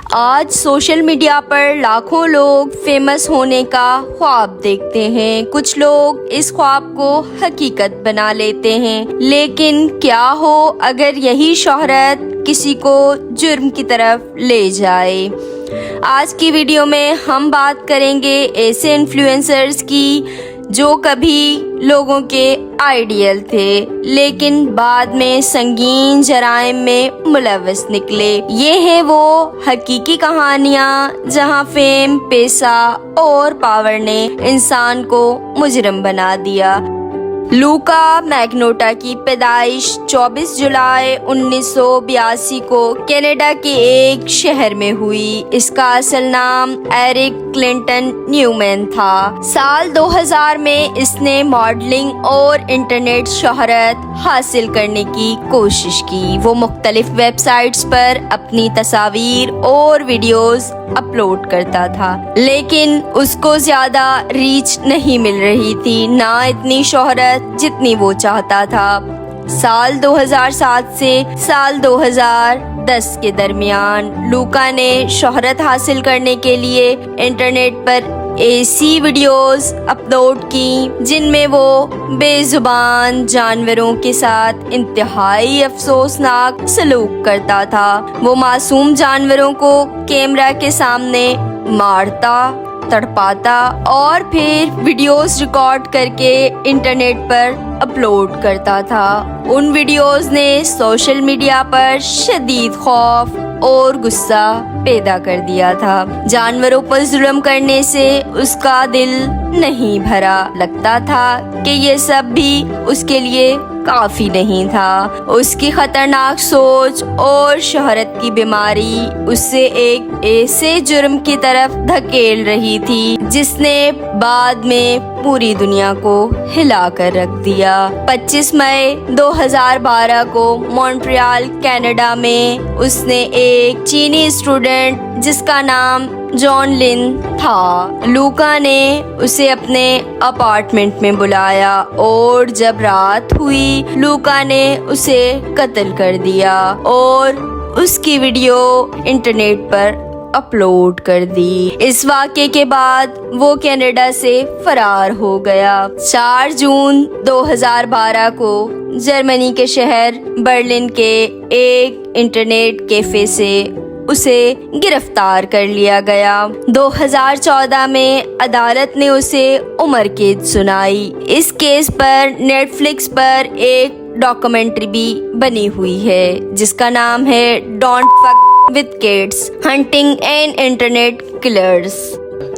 آج social media پر لاکھوں لوگ فیمس ہونے کا خواب دیکھتے ہیں. کچھ لوگ اس خواب کو حقیقت بنا لیتے ہیں. لیکن کیا ہو اگر یہی شہرت کسی کو جرم کی طرف لے جائے؟ آج کی ویڈیو میں ہم بات کریں گے ایسے انفلوئنسرز کی جو کبھی لوگوں کے آئیڈیل تھے لیکن بعد میں سنگین جرائم میں ملوث نکلے. یہ ہیں وہ حقیقی کہانیاں جہاں فیم، پیسہ اور پاور نے انسان کو مجرم بنا دیا. لوکا میگنوٹا کی پیدائش 24 جولائی 1982 کو کینیڈا کے ایک شہر میں ہوئی. اس کا اصل نام ایرک کلنٹن نیومین تھا. سال 2000 میں اس نے ماڈلنگ اور انٹرنیٹ شہرت حاصل کرنے کی کوشش کی. وہ مختلف ویب سائٹس پر اپنی تصاویر اور ویڈیوز اپلوڈ کرتا تھا لیکن اس کو زیادہ ریچ نہیں مل رہی تھی، نہ اتنی شہرت جتنی وہ چاہتا تھا. سال 2007 سے سال 2010 کے درمیان لوکا نے شہرت حاصل کرنے کے لیے انٹرنیٹ پر ایسی ویڈیوز اپلوڈ کی جن میں وہ بے زبان جانوروں کے ساتھ انتہائی افسوسناک سلوک کرتا تھا. وہ معصوم جانوروں کو کیمرہ کے سامنے مارتا، تڑپاتا اور پھر ویڈیوز ریکارڈ کر کے انٹرنیٹ پر اپلوڈ کرتا تھا. ان ویڈیوز نے سوشل میڈیا پر شدید خوف اور غصہ پیدا کر دیا تھا. جانوروں پر ظلم کرنے سے اس کا دل نہیں بھرا. لگتا تھا کہ یہ سب بھی اس کے لیے کافی نہیں تھا. اس کی خطرناک سوچ اور شہرت کی بیماری اسے ایک ایسے جرم کی طرف دھکیل رہی تھی جس نے بعد میں پوری دنیا کو ہلا کر رکھ دیا. 25 مئی 2012 کو مونٹریال کینیڈا میں اس نے ایک چینی اسٹوڈنٹ جس کا نام جان لن تھا. لوکا نے اسے اپنے اپارٹمنٹ میں بلایا اور جب رات ہوئی لوکا نے اسے قتل کر دیا اور اس کی ویڈیو انٹرنیٹ پر اپلوڈ کر دی. اس واقعے کے بعد وہ کینیڈا سے فرار ہو گیا. 4 جون 2012 کو جرمنی کے شہر برلن کے ایک انٹرنیٹ کیفے سے اسے گرفتار کر لیا گیا. 2014 میں عدالت نے اسے عمر قید سنائی. اس کیس پر نیٹ فلکس پر ایک ڈاکومنٹری بھی بنی ہوئی ہے جس کا نام ہے don't fuck with kids, hunting and internet killers.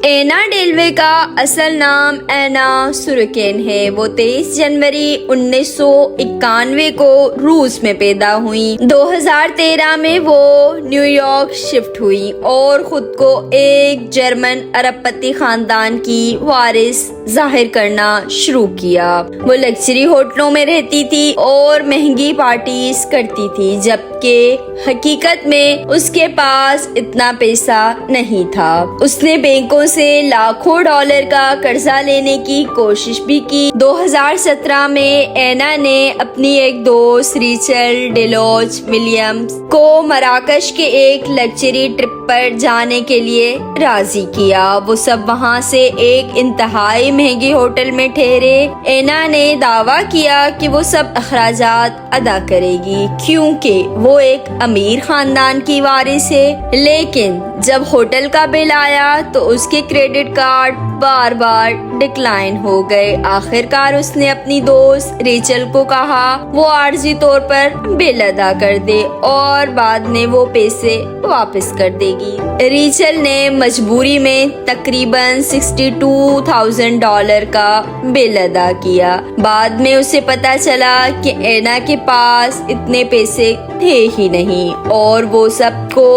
Anna Delvey کا اصل نام اینا سورکین ہے. وہ 23 جنوری 1991 کو روس میں پیدا ہوئی. 2013 میں وہ نیو یارک شفٹ ہوئی اور خود کو ایک جرمن ارب پتی خاندان کی وارث ظاہر کرنا شروع کیا. وہ لگژری ہوٹلوں میں رہتی تھی اور مہنگی پارٹیز کرتی تھی جبکہ حقیقت میں اس کے پاس اتنا پیسہ نہیں تھا. اس نے بینکوں سے لاکھوں ڈالر کا قرضہ لینے کی کوشش بھی کی. 2017 میں اینا نے اپنی ایک دوست ریچل ڈیلوچ ولیمز کو مراکش کے ایک لگژری ٹرپ پر جانے کے لیے راضی کیا. وہ سب وہاں سے ایک انتہائی مہنگے ہوٹل میں ٹھہرے. اینا نے دعویٰ کیا کہ وہ سب اخراجات ادا کرے گی کیونکہ وہ ایک امیر خاندان کی وارث ہے. لیکن جب ہوٹل کا بل آیا تو اس کے کریڈٹ کارڈ بار بار ڈکلائن ہو گئے. آخر کار اس نے اپنی دوست ریچل کو کہا وہ عارضی طور پر بل ادا کر دے اور بعد میں وہ پیسے واپس کر دے گی. ریچل نے مجبوری میں تقریباً $62,000 کا بل ادا کیا. بعد میں اسے پتا چلا کہ اینا کے پاس اتنے پیسے تھے ہی نہیں اور وہ سب کو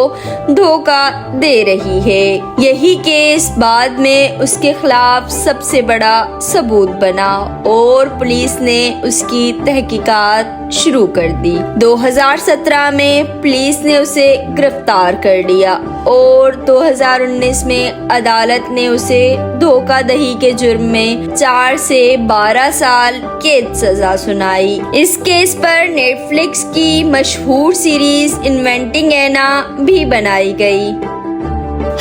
دھوکہ دے رہی ہے. یہی کیس بعد میں اس کے خلاف سب سے بڑا ثبوت بنا اور پولیس نے اس کی تحقیقات شروع کر دی. 2017 میں پولیس نے اسے گرفتار کر لیا اور 2019 میں عدالت نے اسے دھوکہ دہی کے جرم میں 4 سے 12 سال قید سزا سنائی. اس کیس پر نیٹ فلکس کی مشہور سیریز انوینٹنگ اینا بھی بنائی گئی.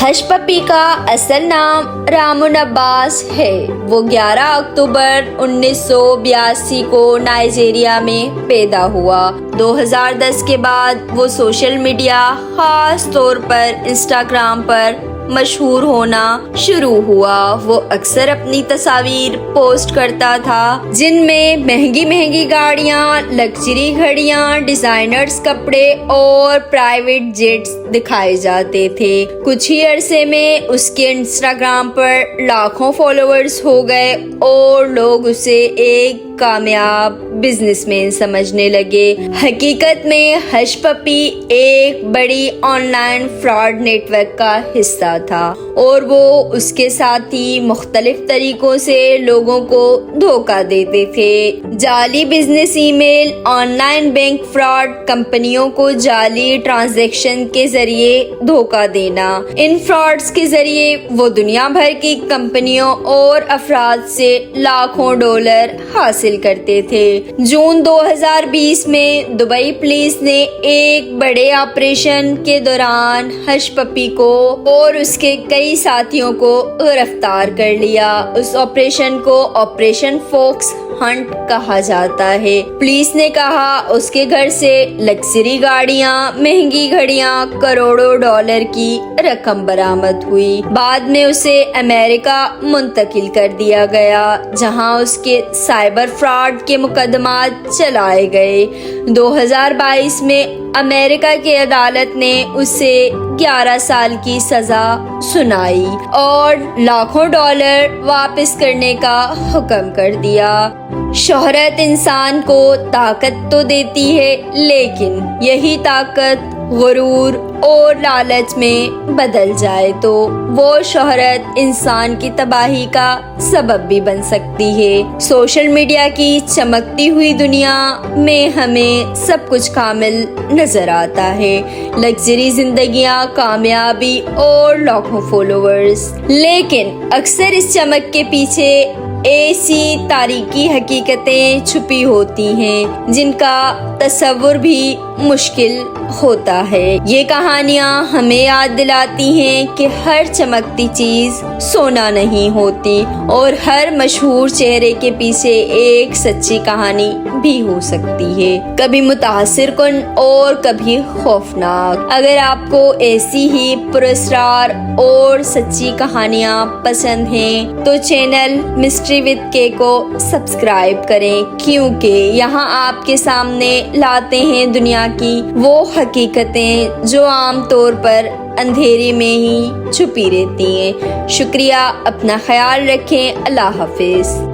ہش پپی کا اصل نام رامن عباس ہے۔ وہ 11 اکتوبر 1982 کو نائجیریا میں پیدا ہوا۔ 2010 کے بعد وہ سوشل میڈیا، خاص طور پر انسٹاگرام پر مشہور ہونا شروع ہوا۔ وہ اکثر اپنی تصاویر پوسٹ کرتا تھا جن میں مہنگی گاڑیاں، لگژری گھڑیاں، ڈیزائنرز کپڑے اور پرائیویٹ جیٹس دکھائے جاتے تھے۔ کچھ ہی عرصے میں اس کے انسٹاگرام پر لاکھوں فالوورز ہو گئے اور لوگ اسے ایک کامیاب بزنس مین سمجھنے لگے۔ حقیقت میں ہش پپی ایک بڑی online fraud network کا حصہ تھا اور وہ اس کے ساتھی مختلف طریقوں سے لوگوں کو دھوکہ دیتے تھے۔ جعلی business email, online bank fraud, کمپنیوں کو جعلی ٹرانزیکشن کے ذریعے دھوکہ دینا۔ ان فراڈز کے ذریعے وہ دنیا بھر کی کمپنیوں اور افراد سے لاکھوں ڈالر حاصل کرتے تھے۔ جون 2020 میں دبئی پولیس نے ایک بڑے آپریشن کے دوران ہش پپی کو اور اس کے کئی ساتھیوں کو گرفتار کر لیا۔ اس آپریشن کو آپریشن فوکس ہنٹ کہا جاتا ہے۔ پولیس نے کہا اس کے گھر سے لگژری گاڑیاں، مہنگی گھڑیاں، کروڑوں ڈالر کی رقم برآمد ہوئی۔ بعد میں اسے امریکہ منتقل کر دیا گیا جہاں اس کے سائبر فراڈ کے مقدمات چلائے گئے۔ 2022 میں امریکہ کی عدالت نے اسے 11 سال کی سزا سنائی اور لاکھوں ڈالر واپس کرنے کا حکم کر دیا۔ شہرت انسان کو طاقت تو دیتی ہے، لیکن یہی طاقت غرور اور لالچ میں بدل جائے تو وہ شہرت انسان کی تباہی کا سبب بھی بن سکتی ہے۔ سوشل میڈیا کی چمکتی ہوئی دنیا میں ہمیں سب کچھ کامل نظر آتا ہے، لگژری زندگیاں، کامیابی اور لاکھوں فالوورز، لیکن اکثر اس چمک کے پیچھے ایسی تاریکی حقیقتیں چھپی ہوتی ہیں جن کا تصور بھی مشکل ہوتا ہے۔ یہ کہانیاں ہمیں یاد دلاتی ہیں کہ ہر چمکتی چیز سونا نہیں ہوتی اور ہر مشہور چہرے کے پیچھے ایک سچی کہانی بھی ہو سکتی ہے، کبھی متاثر کن اور کبھی خوفناک۔ اگر آپ کو ایسی ہی پراسرار اور سچی کہانیاں پسند ہیں تو چینل مسٹری وتھ کے کو سبسکرائب کریں، کیونکہ یہاں آپ کے سامنے لاتے ہیں دنیا کی وہ حقیقتیں جو عام طور پر اندھیرے میں ہی چھپی رہتی ہیں۔ شکریہ، اپنا خیال رکھیں، اللہ حافظ۔